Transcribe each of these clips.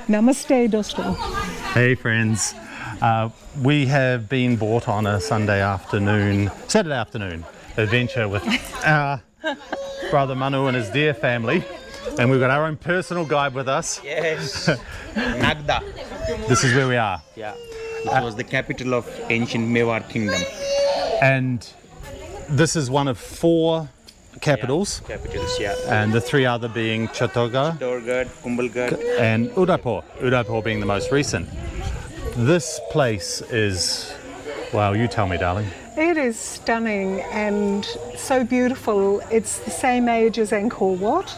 Namaste, Dosto. Hey friends, we have been brought on a Saturday afternoon adventure with our brother Manu and his dear family, and we've got our own personal guide with us. Yes, Nagda. This is where we are. Yeah, it was the capital of ancient Mewar kingdom. And this is one of 4 capitals, Yeah. and the 3 other being Chittorgarh Chittorgarh, Kumbhalgarh. and Udaipur being the most recent. This place is, well, you tell me, darling. It is stunning and so beautiful. It's the same age as Angkor Wat,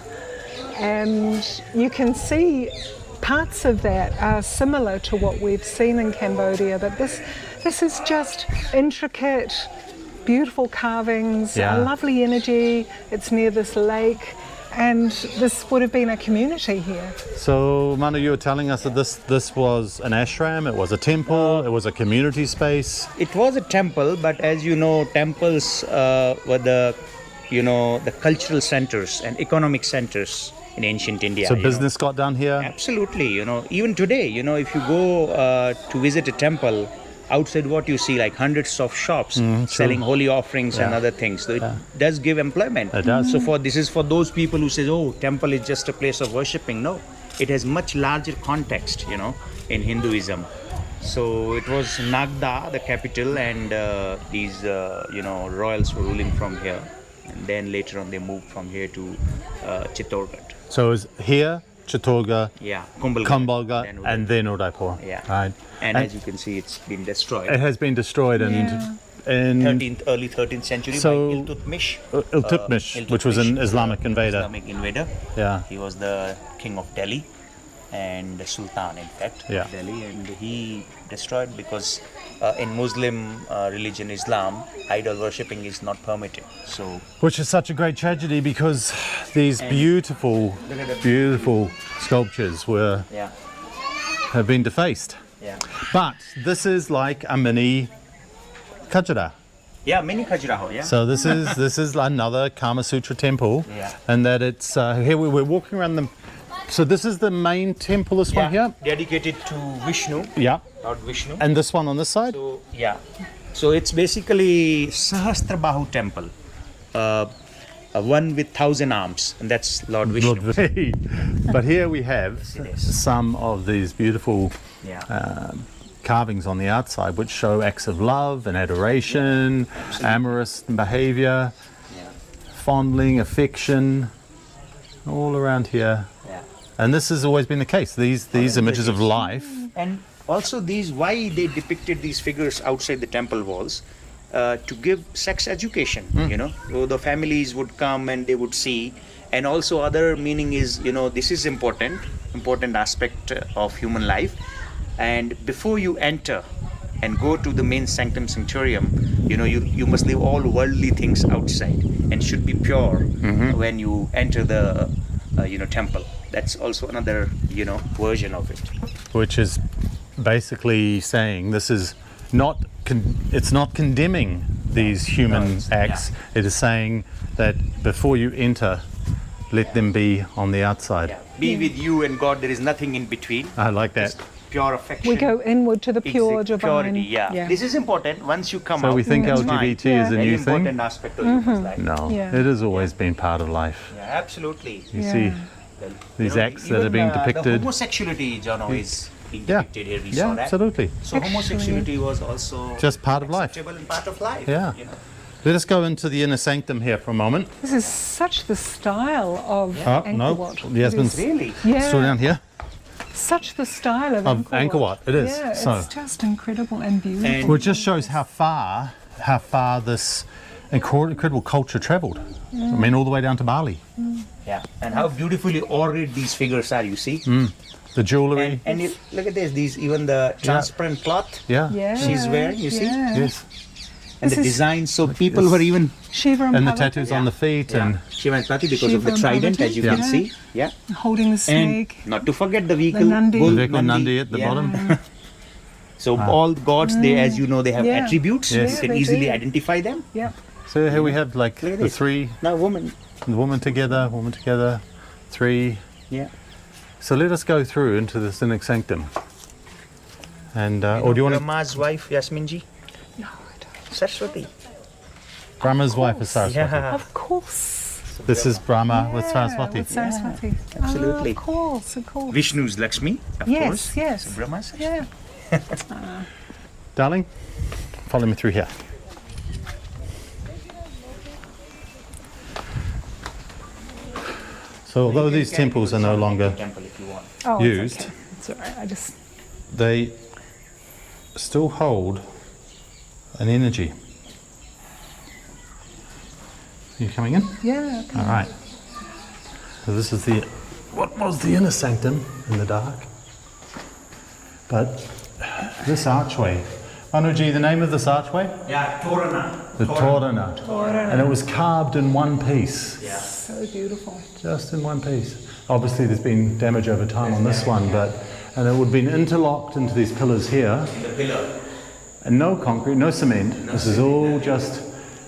and you can see parts of that are similar to what we've seen in Cambodia, but this is just intricate, beautiful carvings, Yeah. a lovely energy. It's near this lake, and this would have been a community here. So, Manu, you were telling us that this was an ashram, it was a temple, it was a community space. It was a temple, but as you know, temples were the cultural centers and economic centers in ancient India. So business got done here? Absolutely. Even today, if you go to visit a temple, outside what you see, like hundreds of shops selling holy offerings and other things. So it does give employment. It does. So this is for those people who say, oh, temple is just a place of worshipping. No, it has much larger context, in Hinduism. So it was Nagda, the capital, and these, royals were ruling from here. And then later on they moved from here to Chittorgarh. So it was here, Chittorgarh, Yeah, Kumbhalgarh, and then Udaipur. Yeah. Right. And as you can see, it's been destroyed. It has been destroyed in Early 13th century So- by Iltutmish. Iltutmish, which was an Islamic invader. Islamic invader. Yeah. He was the king of Delhi and the Sultan, in fact, Yeah. of Delhi. And he destroyed because in Muslim religion, Islam, idol worshipping is not permitted. So Which is such a great tragedy because these beautiful sculptures yeah, have been defaced. yeah. But this is like a mini Khajuraho. Yeah, mini Khajuraho, yeah. So this is another Kama Sutra temple, Yeah. and that it's here we're walking around them. So this is the main temple. This one here. Dedicated to Vishnu, Yeah. Lord Vishnu. And this one on this side. So, yeah. So it's basically Bahu Temple. One with 1,000 arms, and that's Lord Vishnu. Lord V. But here we have it is. some of these beautiful Yeah. carvings on the outside which show acts of love and adoration, amorous behavior, Yeah. fondling, affection, all around here. Yeah. And this has always been the case. These images of life. And also why they depicted these figures outside the temple walls, to give sex education, So the families would come and they would see. And also other meaning is, this is important aspect of human life. And before you enter and go to the main sanctum sanctorium, you must leave all worldly things outside and should be pure when you enter the temple. That's also another version of it. Which is basically saying this is not it's not condemning these human acts. It is saying that before you enter, let them be on the outside. Be with you and God, there is nothing in between. I like that. Just pure affection. We go inward to the pure divine. Purity, yeah. This is important. Once you come So out, we think that's LGBT fine. is a Very new thing? important aspect of human life. No, Yeah. it has always been part of life. Yeah, absolutely. You Yeah. see these acts that are Even, being The depicted. homosexuality, Jono, is being Yeah, depicted here. We yeah, saw that. absolutely. So homosexuality was also Just part of life. acceptable and part of life. Yeah. Let us go into the inner sanctum here for a moment. This is such the style of Oh, Angkor no, Wat. Yasmin's Really? Yeah, still down here. such the style of Of Angkor Wat, it is. Yeah, So- it's just incredible and beautiful. And- Well, it just shows how far this incredible culture travelled. I mean, all the way down to Bali. Yeah. And how beautifully ordered these figures are, you see? The jewellery. And look at this, even the transparent cloth Yeah. yeah, she's wearing, you see? yeah. Yes. And This the is- design, so people were even Shiva And the Palaki, tattoos on the feet and Shiva and Pati because of Shiva the and trident, Parvati, as you can yeah. see. Yeah. holding the And snake. not to forget the vehicle. Nandi. bull, the vehicle Nandi at the yeah. bottom. So all gods, they, as you know, they have Yeah. attributes. Yes. You can they easily do. identify them. Yeah. So here we have like Look at the this. three, Now, woman. the woman together, three. Yeah. So let us go through into this inner sanctum. And or do you want to? Brahma's wife, Yasmeen ji? No, I don't. Saraswati. Brahma's wife is Saraswati. Yeah. Of course. This is Brahma with Yeah, Saraswati. with Saraswati. Absolutely. Oh, of course, of course. Vishnu's Lakshmi, of Yes, course. yes. So Brahma's. Yeah. Darling, follow me through here. So although these temples are no longer Temple if you want. Oh, used, It's, okay. It's all right. I just. they still hold an energy. You coming in? Yeah. Okay. All right. So this is the what was the inner sanctum in the dark. But this archway, Manuji, the name of this archway? Yeah, Torana. The Torana. And it was carved in one piece. Yeah. So beautiful. Just in one piece. Obviously there's been damage over time on this one, and it would have been interlocked into these pillars here. The pillar. And no concrete, no cement. This is all just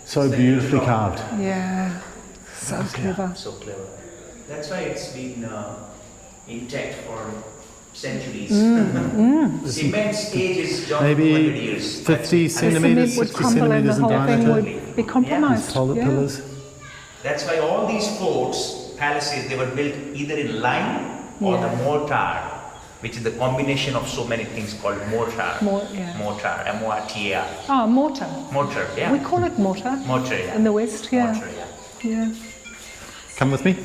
so beautifully carved. Yeah. So clever. So clever. That's why it's been intact for centuries. Cement's age is just 100 Maybe years. 50 The centimeters, cement would 60 crumble and the centimeters in whole thing diameter. would be compromised. Solid yeah. pillars. That's why all these forts, palaces, they were built either in lime or the mortar, which is the combination of so many things called mortar. Mortar, M-O-R-T-A-R. Oh, mortar. Mortar, yeah. We call it mortar. Mortar, yeah. In the West, yeah. Mortar, yeah. Yeah. Come with me.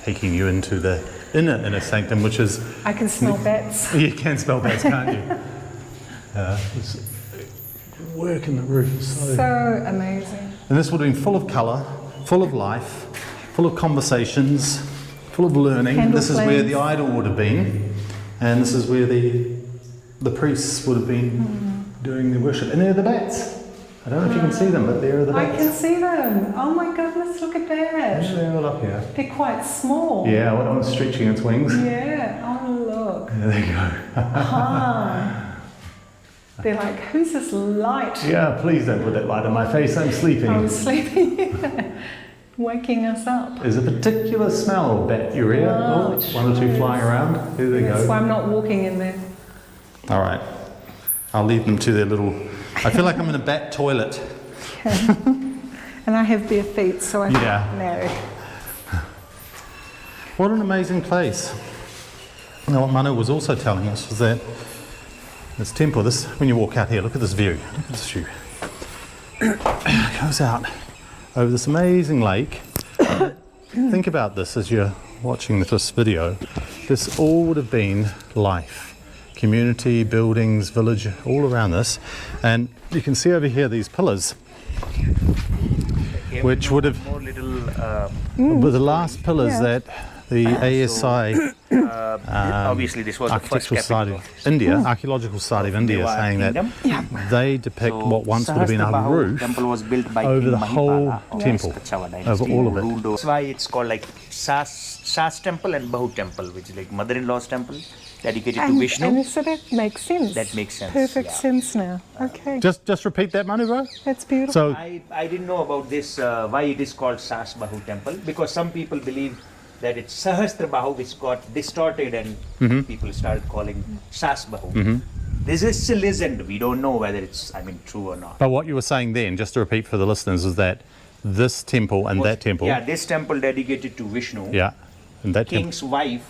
Taking you into the inner sanctum, which is... I can smell bats. You can smell bats, can't you? This work in the roof is So amazing. And this would have been full of colour, full of life, full of conversations, full of learning. Candle This is where flames. the idol would have been, and this is where the priests would have been doing their worship. And there are the bats. I don't know if you can see them, but there are the I bats. can see them. Oh my goodness, look at that. Yeah, they're all up here. They're quite small. Yeah, one one's stretching its wings. Yeah. Oh, look. There they go. Ah. They're like, who's this light? Yeah, please don't put that light on my face. I'm sleeping. I was sleeping. Waking us up. There's a particular smell of bat urea. Oh, Oh, one or two flying around. There they That's go. why I'm not walking in there. All right. I'll leave them to their little... I feel like I'm in a bat toilet. And I have bare feet, so I no. What an amazing place. Now, what Manu was also telling us was that this temple, when you walk out here, look at this view. Look at this view. It goes out over this amazing lake. Think about this as you're watching this video. This all would have been life. Community, buildings, village, all around this. And you can see over here these pillars, which would have were the last pillars that the ASI obviously this was the first Architectural Society capital. of India, Archaeological Society of India, Mewar saying Kingdom. that they depict what once would have been a Sahasrabahu roof temple was built by over King the whole Mahipala of temple, Kachawa dynasty, over all of who it. ruled over- That's why it's called like Sas Temple and Bahu Temple, which is like mother-in-law's temple, dedicated to Vishnu. And so that makes sense. That makes sense, Perfect yeah. sense now. Okay. Just repeat that, Manu, bro. That's beautiful. So I didn't know about this, why it is called Sas Bahu Temple, because some people believe that it's Sahasrabahu which got distorted and people started calling Sas Bahu. This is still legend. We don't know whether it's, true or not. but what you were saying then, just to repeat for the listeners, is that this temple and that temple, Yeah, this temple dedicated to Vishnu. yeah, and that temple, King's wife,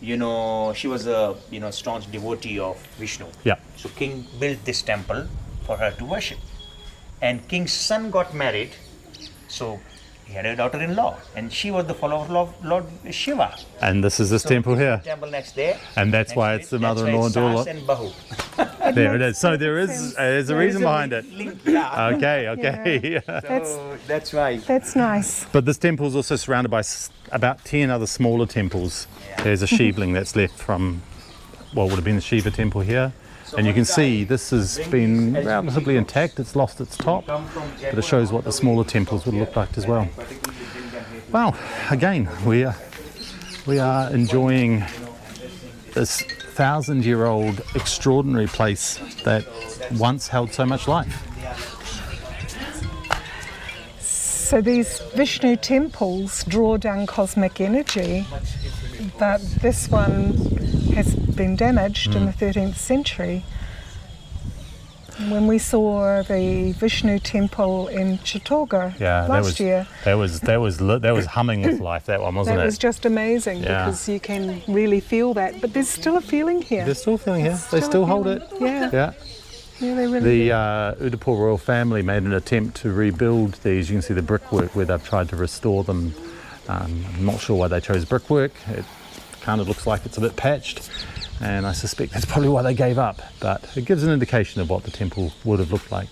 she was a staunch devotee of Vishnu. yeah, So king built this temple for her to worship. And king's son got married, so he had a daughter-in-law, and she was the follower of Lord Shiva. and this is this So temple this here, temple next there. and that's next why to it's it. the That's why mother-in-law it's and daughter. Sas and Bahu. There it is. So there is a reason behind it. Link, yeah. Okay. So that's why. That's nice. But this temple is also surrounded by about 10 other smaller temples. There's a Shivling that's left from what would have been the Shiva temple here. And you can see this has been relatively intact. It's lost its top, but it shows what the smaller temples would look like as well. Wow, again, we are enjoying this 1,000-year-old extraordinary place that once held so much life. So these Vishnu temples draw down cosmic energy but this one has been damaged in the 13th century. When we saw the Vishnu temple in Chittorgarh last year, that was humming with life. That one, wasn't it? That was just amazing because you can really feel that. But there's still a feeling here. There's still a feeling here. They still hold it. Yeah. Yeah. Yeah, they really The Udaipur royal family made an attempt to rebuild these. You can see the brickwork where they've tried to restore them. I'm not sure why they chose brickwork. It kind of looks like it's a bit patched. And I suspect that's probably why they gave up, but it gives an indication of what the temple would have looked like.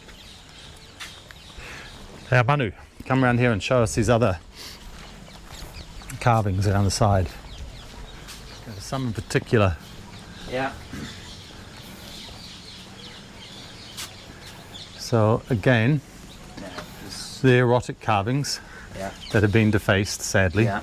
Now, Manu, come around here and show us these other carvings around the side. There's some in particular. Yeah. So again, the erotic carvings that have been defaced, sadly. Yeah.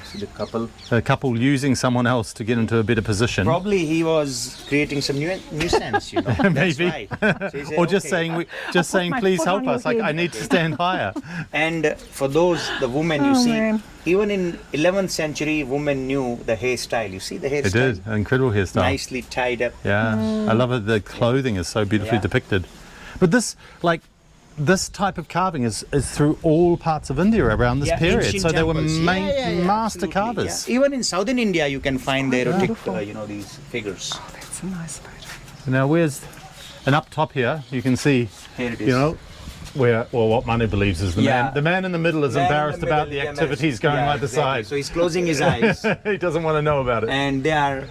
See the couple. A couple using someone else to get into a better position. Probably he was creating some nuisance, you know. Maybe. So he said, Or just "Okay." saying, please help us. I need to stand higher. And for those, the women you see, even in 11th century, women knew the hairstyle. You see the hairstyle? It did. Incredible hairstyle. Nicely tied up. Yeah. I love it. The clothing is so beautifully depicted. But this type of carving is through all parts of India around this period. Ancient So they were temples. master Absolutely, carvers. yeah. Even in southern India, you can find the erotic, these figures. Oh, that's a nice photo. Now, and up top here, you can see, Here it is. what Manu believes is the man. The man in the middle is Man in the embarrassed middle about the is activities embarrassed. going Yeah, like the exactly. side. So he's closing his eyes. He doesn't want to know about it. And they are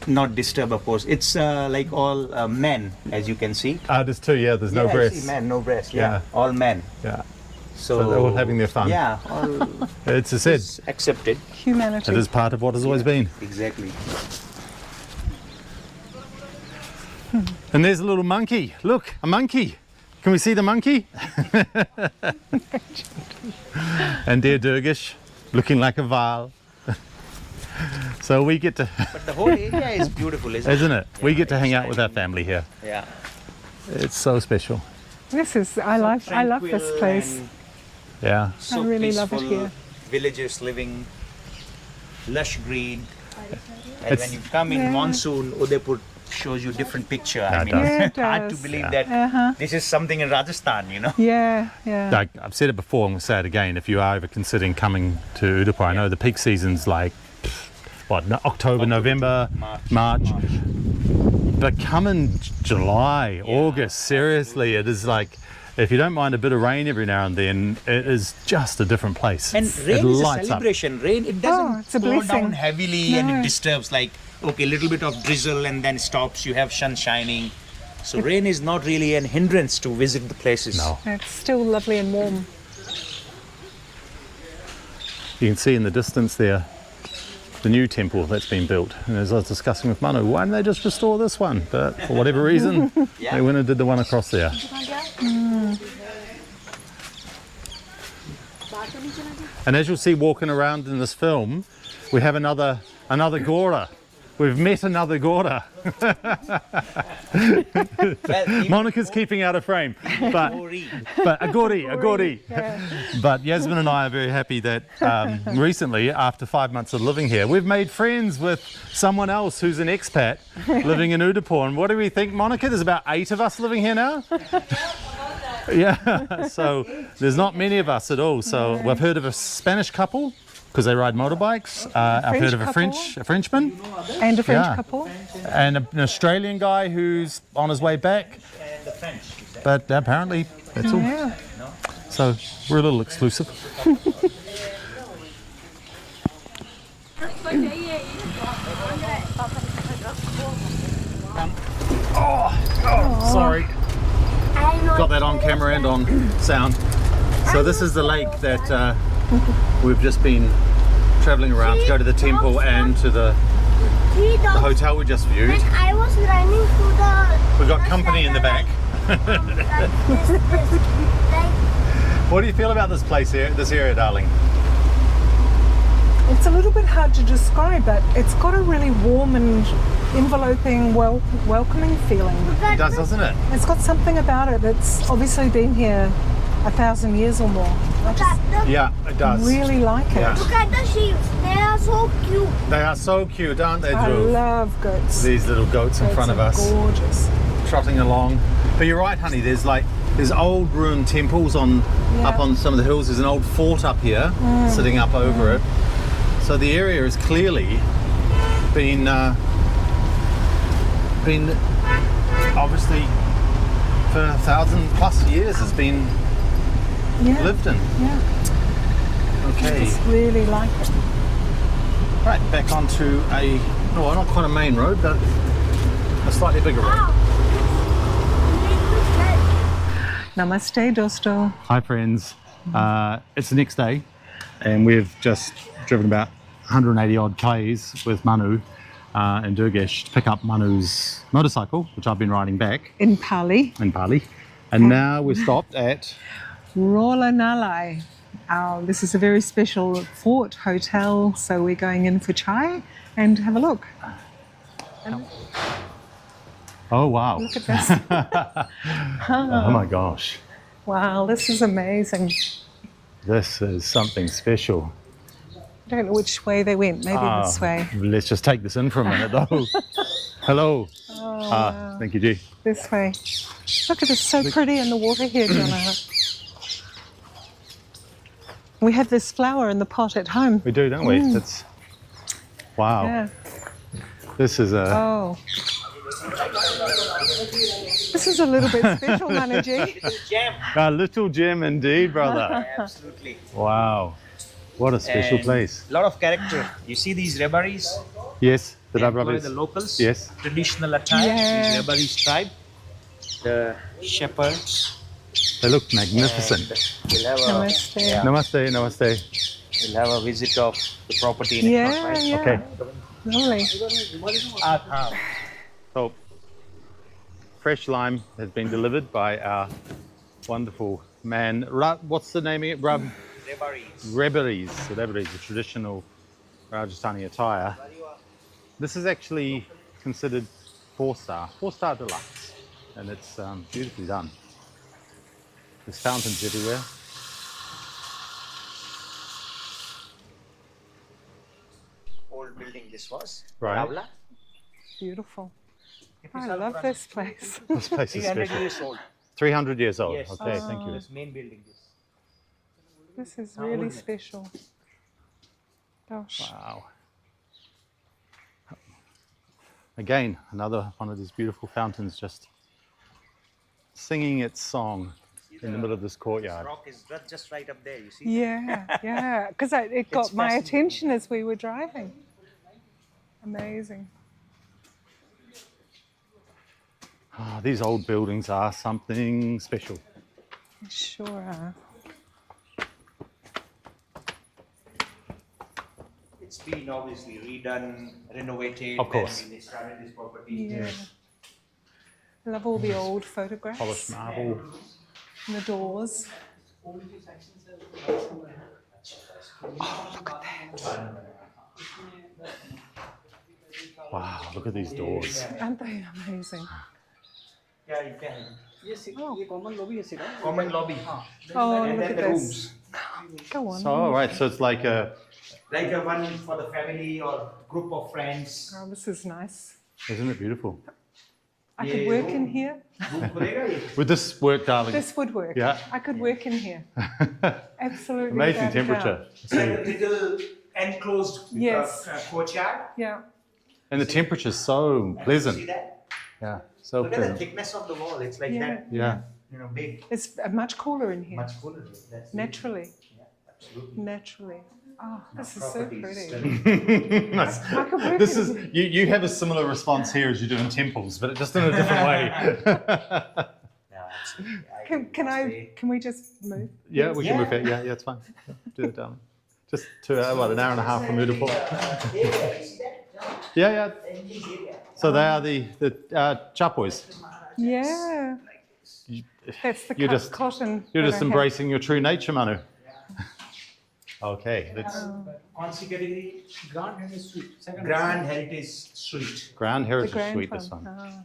not disturbed, of course. It's like all men, as you can see. There's two, there's no breasts. See, men, no breast. Yeah. All men. Yeah. So they're all having their fun. Yeah, all It's a said. is accepted. Humanity. It is part of what has always been. Exactly. And there's a little monkey. Look, a monkey. Can we see the monkey? And dear Durgish, looking like a Val. So we get to, But the whole area is beautiful, isn't it? We get to hang out with our family here. Yeah. It's so special. I love this place. Yeah. So I really love it peaceful, here. Villagers living, lush green. And It's- when you come in monsoon, Udaipur shows you different picture. I mean, Yeah, it it's hard to does. believe that this is something in Rajasthan, you know. Yeah. Like I've said it before, I'm going to say it again. If you are ever considering coming to Udaipur, I know the peak season's like, October, November, March. But come in July, August, seriously, it is like, if you don't mind a bit of rain every now and then, it is just a different place. And It rain is a lights up. celebration. Rain, it doesn't it's a pour blessing. down heavily and it disturbs, like, okay, a little bit of drizzle and then stops, you have sun shining. So rain is not really an hindrance to visit the places. No. It's still lovely and warm. You can see in the distance there the new temple that's been built. And as I was discussing with Manu, why didn't they just restore this one? But for whatever reason, they went and did the one across there. And as you'll see walking around in this film, we have another Gora. We've met another Gora. Monica's keeping out of frame, but a Gori. But Yasmeen and I are very happy that recently, after 5 months of living here, we've made friends with someone else who's an expat living in Udaipur. And what do we think, Monica? There's about 8 of us living here now. Yeah, so there's not many of us at all. So we've heard of a Spanish couple because they ride motorbikes. I've heard of a Frenchman. And a French couple. And an Australian guy who's on his way back. But apparently that's all. Yeah. So we're a little exclusive. Sorry. Got that on camera and on sound. So this is the lake that we've just been travelling around to go to the temple and to the hotel we just viewed. When I was running through the... We've got company in the back. What do you feel about this place here, this area, darling? It's a little bit hard to describe, but it's got a really warm and enveloping, welcoming feeling. It does, doesn't it? It's got something about it that's obviously been here 1,000 years or more. Look at the, Yeah, it does. Really like it. Yeah. look at the sheep. They are so cute. They are so cute, aren't they, I Drew? love goats. These little goats in Goats front of are us, Gorgeous. trotting along. But you're right, honey. There's old ruined temples up on some of the hills. There's an old fort up here, sitting up over it. So the area has clearly been obviously for 1,000+ years has been lived in. Yeah. I Okay. just really like it. Right, back onto not quite a main road, but a slightly bigger road. Wow. Namaste, Dosto. Hi friends, it's the next day and we've just driven about 180 odd Ks with Manu in Durgesh to pick up Manu's motorcycle, which I've been riding back In Pali. in Bali. And now we've stopped at Rawla Narlai. This is a very special fort hotel, so we're going in for chai and have a look. Oh wow. Look at this. Oh my gosh. Wow, this is amazing. This is something special. I don't know which way they went. Maybe this way. Let's just take this in for a minute though. Hello. Wow. Thank you, G. This way. Look at this, so pretty in the water here, Jono. We have this flower in the pot at home. We do, don't we? It's wow. Yeah. This is a Oh. This is a little bit special, Manaji. little gem indeed, brother. Absolutely. Wow. What a special And place. lot of character. You see these rebaris? Yes, the Employ Dabras. the locals. Yes. Traditional attire. Yeah. These rebaris tribe. The shepherds. They look magnificent. We'll have a, Namaste. yeah, Namaste, namaste. we'll have a visit of the property in a short Yeah, while. yeah. Okay. Lovely. So, fresh lime has been delivered by our wonderful man. What's the name of it? Rebaris. Rebaris. So Rebaris, the traditional Rajasthani attire. This is actually considered 4-star deluxe, and it's beautifully done. There's fountains everywhere. Old building this was. Right. Rawla. Beautiful. I love this place. This place is 300 special. years old. 300 years old. Yes. Okay, thank you. This main building. This is really special. Gosh. Wow. Again, another one of these beautiful fountains just singing its song in the middle of this courtyard. Rock is just right up there. You see? Yeah, yeah. Because it got my fascinating. attention as we were driving. Amazing. Ah, these old buildings are something special. They sure are. It's been obviously redone, renovated. Of course. When they started this property. Yeah. I love all the old photographs. Polished marble. And the doors. Oh, look at that. Wow, look at these doors. Aren't they amazing? Yeah, you can. Oh, Common lobby. oh And look then at the this. rooms. Go on. So, all right, so it's like a, Like a one for the family or group of friends. Oh, this is nice. isn't it beautiful? I could work in here. Room खुलेगा ये? Would this work, darling? This would work. Yeah. I could work in here. Absolutely. Amazing without a doubt. temperature. It's like a little enclosed Yes. courtyard. Yeah. And the temperature's so See pleasant. that? Yeah, so Look at the pleasant. thickness of the wall. It's like Yeah. that. Yeah. You know, big. It's much cooler in here. Much cooler. That's Naturally. Yeah, absolutely. Naturally. Oh, this is so Property is pretty. stunning. Nice. I could work This in is here. you have a similar response here as you do in temples, but just in a different way. Yeah, absolutely. Can we just move? Yeah, we can Yeah. move it. Yeah, it's fine. Yeah, do it, darling. Just an hour and a half from Udapur. Yeah, yeah. So they are the chapois. Yeah. That's the You're just- cotton. You're that just I have. embracing your true nature, Manu. Okay, let's Fancy category. Grand Heritage Suite. Grand Heritage Suite. Grand The Heritage grand Suite. This one. one. Ah.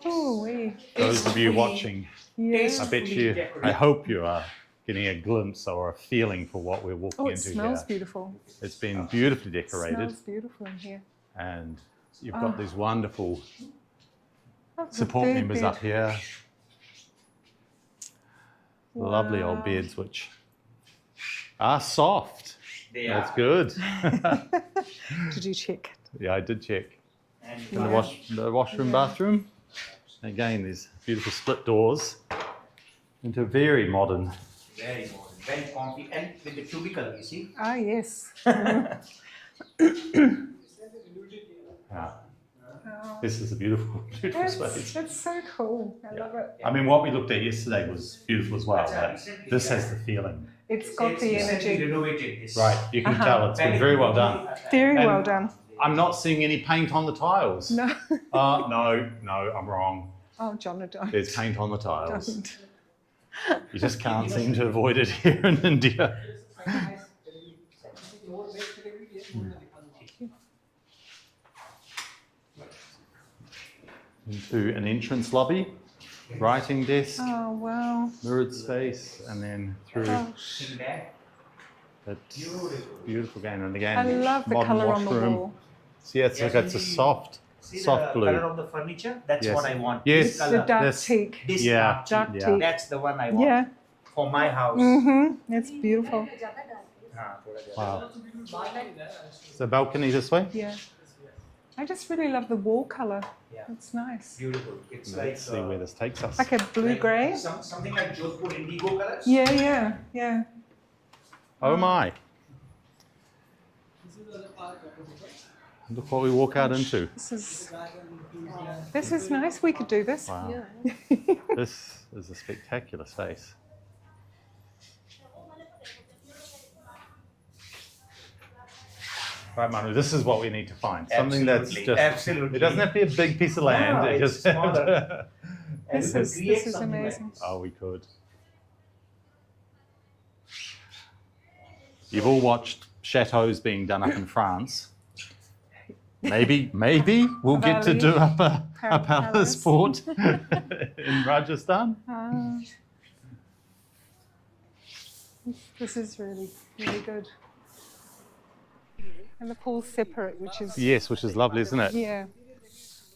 Oh, we. Those of you watching, Yeah. I bet you, I hope you are getting a glimpse or a feeling for what we're walking Oh, it into smells here. beautiful. It's been beautifully It decorated, smells beautiful in here. and you've got these wonderful Oh, the support third members bed. up here. Lovely old Wow. beds, which are soft. That's good. Did you check? Yeah, I did check. And In the washroom, bathroom. Again, these beautiful split doors into very modern. very modern, very comfy, and with the cubicle, you see. Ah, yes. This is a beautiful, beautiful That's, space. that's so cool. I love it. I mean, what we looked at yesterday was beautiful as well, but this has the feeling. It's got the Recently energy. renovated this. Right, you can tell it's been very well done. Very And well done. I'm not seeing any paint on the tiles. No. No, I'm wrong. Oh, Jono, don't. There's paint on the tiles. Don't. You just can't seem to avoid it here in India. Into an entrance lobby, writing desk, Oh, wow. mirrored space, and then through Gosh. that beautiful game. And again, I love the modern colour on the washroom. wall. See, it's like it's a soft See soft the blue. color of the furniture? That's Yes. what I want. Yes. This The color. dark This- teak. This Yeah. Dark Yeah. teak. That's the one I want Yeah. for my house. Mm-hmm. It's beautiful. Wow. So balcony this way. Yeah. I just really love the wall colour. Yeah. It's nice. Beautiful. It's Let's see where this takes us. Like a blue grey. Something like Jodhpur indigo colors. Yeah, yeah, yeah. Oh my! Look what we walk out into. This is nice. We could do this. Wow. This is a spectacular space. Right, Manu, this is what we need to find. Something that's Absolutely, just. absolutely. It doesn't have to be a big piece of land. No, it it's just. smaller. This And is create this is something like amazing. this. Oh, we could. You've all watched chateaux being done up in France. Maybe we'll get to do up a palace Palace. fort in Rajasthan. This is really, really good. And the pool's separate, which is Yes, which is lovely, isn't it? yeah.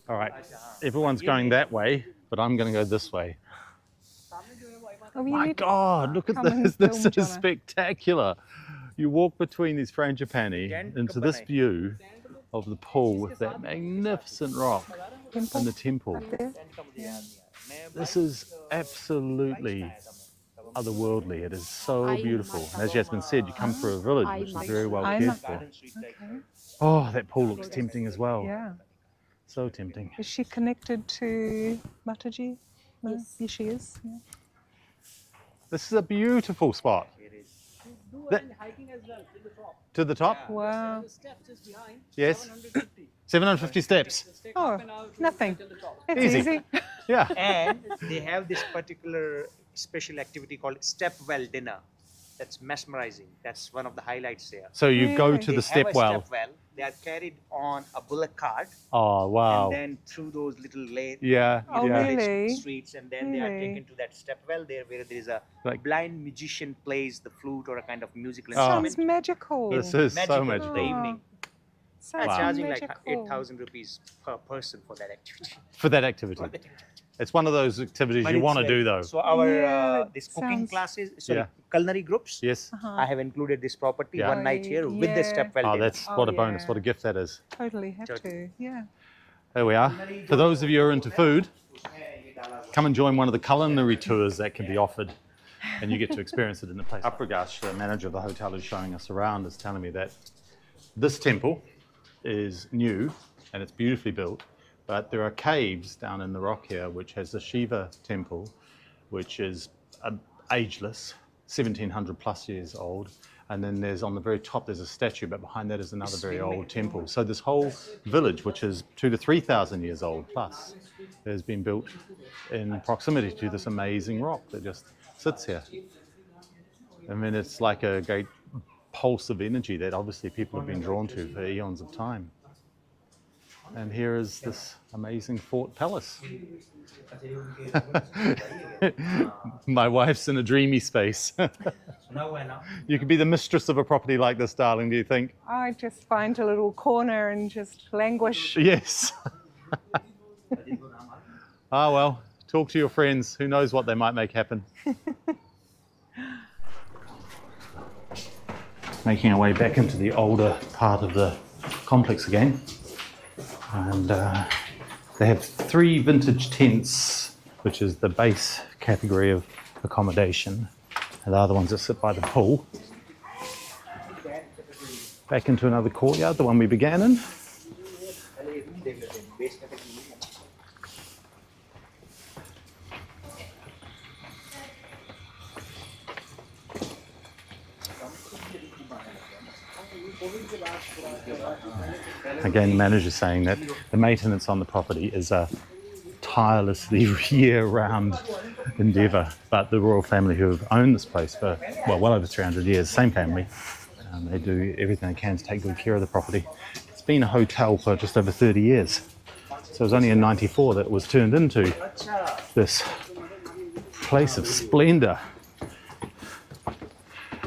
All right, everyone's going that way, but I'm going to go this way. Oh, you My need to God, look at come and this! This film, is Jono. spectacular. You walk between these frangipani into this view of the pool with that magnificent rock temple and the temple. up there. Yeah. This is absolutely otherworldly. It is so beautiful. And as Yasmeen said, you come through a village which is very well I'm cared not- for. Okay. Oh, that pool looks tempting as well. Yeah. So tempting. Is she connected to Mataji? No? Yes, she is. Yeah. This is a beautiful spot. That- to the top? Wow. Yes. 750 steps. Oh, nothing. It's Easy. easy. Yeah. And they have this particular special activity called step well dinner. That's mesmerizing. That's one of the highlights there. So you go Really? to They the step have a well. step well. They are carried on a bullock cart, Oh, wow. and then through those little lanes, Yeah, Oh, yeah. really? streets, and then they are Really? taken to that step well there, where there is a Like- blind magician plays the flute or a kind of musical Oh. instrument. Sounds magical. This is so in magical. the evening. Sounds They're charging like magical. 8,000 rupees per person for that activity. For that activity. It's one of those activities But you it's want to very- do though. So our Yeah, this cooking sounds- classes, sorry, Yeah. culinary groups. Yes. I have included this property Yeah. one night here with the Yeah. step well Oh, dinner. that's what a Oh, bonus. yeah. What a gift that is. Totally have to. Yeah. There we are. For those of you who are into food, come and join one of the culinary tours that can be offered, and you get to experience it in the place. Apragash, the manager of the hotel who's showing us around, is telling me that this temple is new and it's beautifully built, but there are caves down in the rock here which has the Shiva temple, which is ageless, 1700 plus years old. And then there's on the very top, there's a statue, but behind that is another very old temple. So this whole village, which is 2,000 to 3,000 years old plus, has been built in proximity to this amazing rock that just sits here. I mean, it's like a great pulse of energy that obviously people have been drawn to for eons of time. And here is this amazing fort palace. My wife's in a dreamy space. You could be the mistress of a property like this, darling, do you think? I just find a little corner and just languish. Yes. Ah, well, talk to your friends. Who knows what they might make happen. Making our way back into the older part of the complex again. And they have 3 vintage tents, which is the base category of accommodation. And the other ones that sit by the pool. Back into another courtyard, the one we began in. Again, the manager's saying that the maintenance on the property is a tirelessly year-round endeavour, but the royal family who have owned this place for, well over 300 years, same family, they do everything they can to take good care of the property. It's been a hotel for just over 30 years, so it was only in '94 that it was turned into this place of splendour.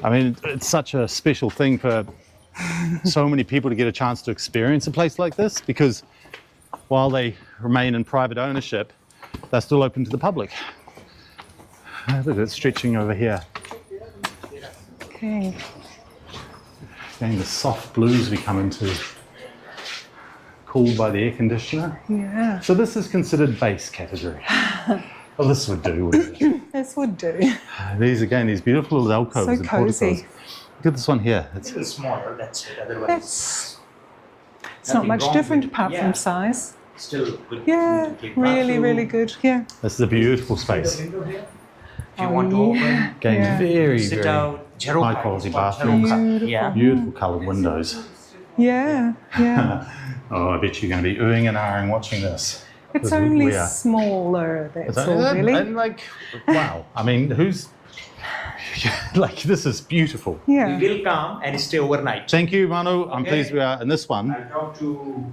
I mean, it's such a special thing for so many people to get a chance to experience a place like this, because while they remain in private ownership, they're still open to the public. Look at it stretching over here. Okay. Again, the soft blues we come into, cooled by the air conditioner. Yeah. So this is considered base category. Well, this would do, wouldn't it? This would do. These, again, these beautiful little alcoves So and porticos. cozy. Look at this one here. It's A little smaller, that's it. Otherwise, It's not Nothing much wrong different with- apart yeah. from size. still good. Yeah, really good. Yeah. this is a beautiful space. If you want to open, Again, Yeah. very, sit very out, high quality bathrooms. Yeah. Beautiful coloured windows. Yeah, yeah. Oh, I bet you're going to be oohing and ahhing watching this. It's Because only we are- smaller, that's Is all, that- really. And like, wow. I mean, who's... like, this is beautiful. Yeah. We will come and stay overnight. Thank you, Manu. I'm Okay. pleased we are. And this one I'll talk to.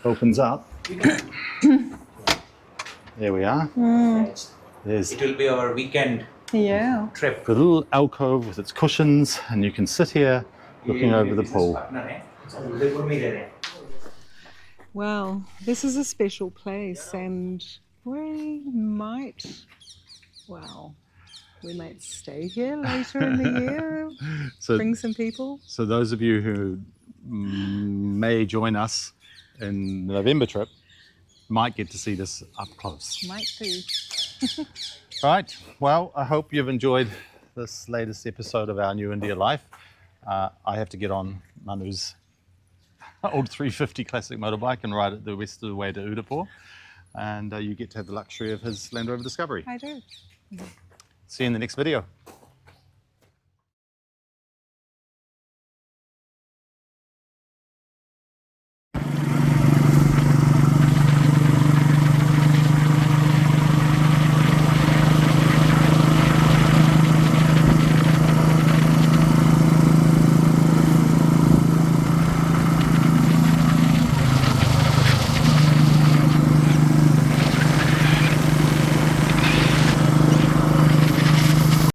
opens up. There we are. There's It will be our weekend Yeah. trip. the little alcove with its cushions, and you can sit here looking over the pool. Well, this is a special place, and we might stay here later in the year, So, bring some people. so those of you who may join us in the November trip might get to see this up close. Might do. Right. Well, I hope you've enjoyed this latest episode of our New India Life. I have to get on Manu's old 350 classic motorbike and ride it the rest of the way to Udaipur. And you get to have the luxury of his Land Rover Discovery. I do. See you in the next video.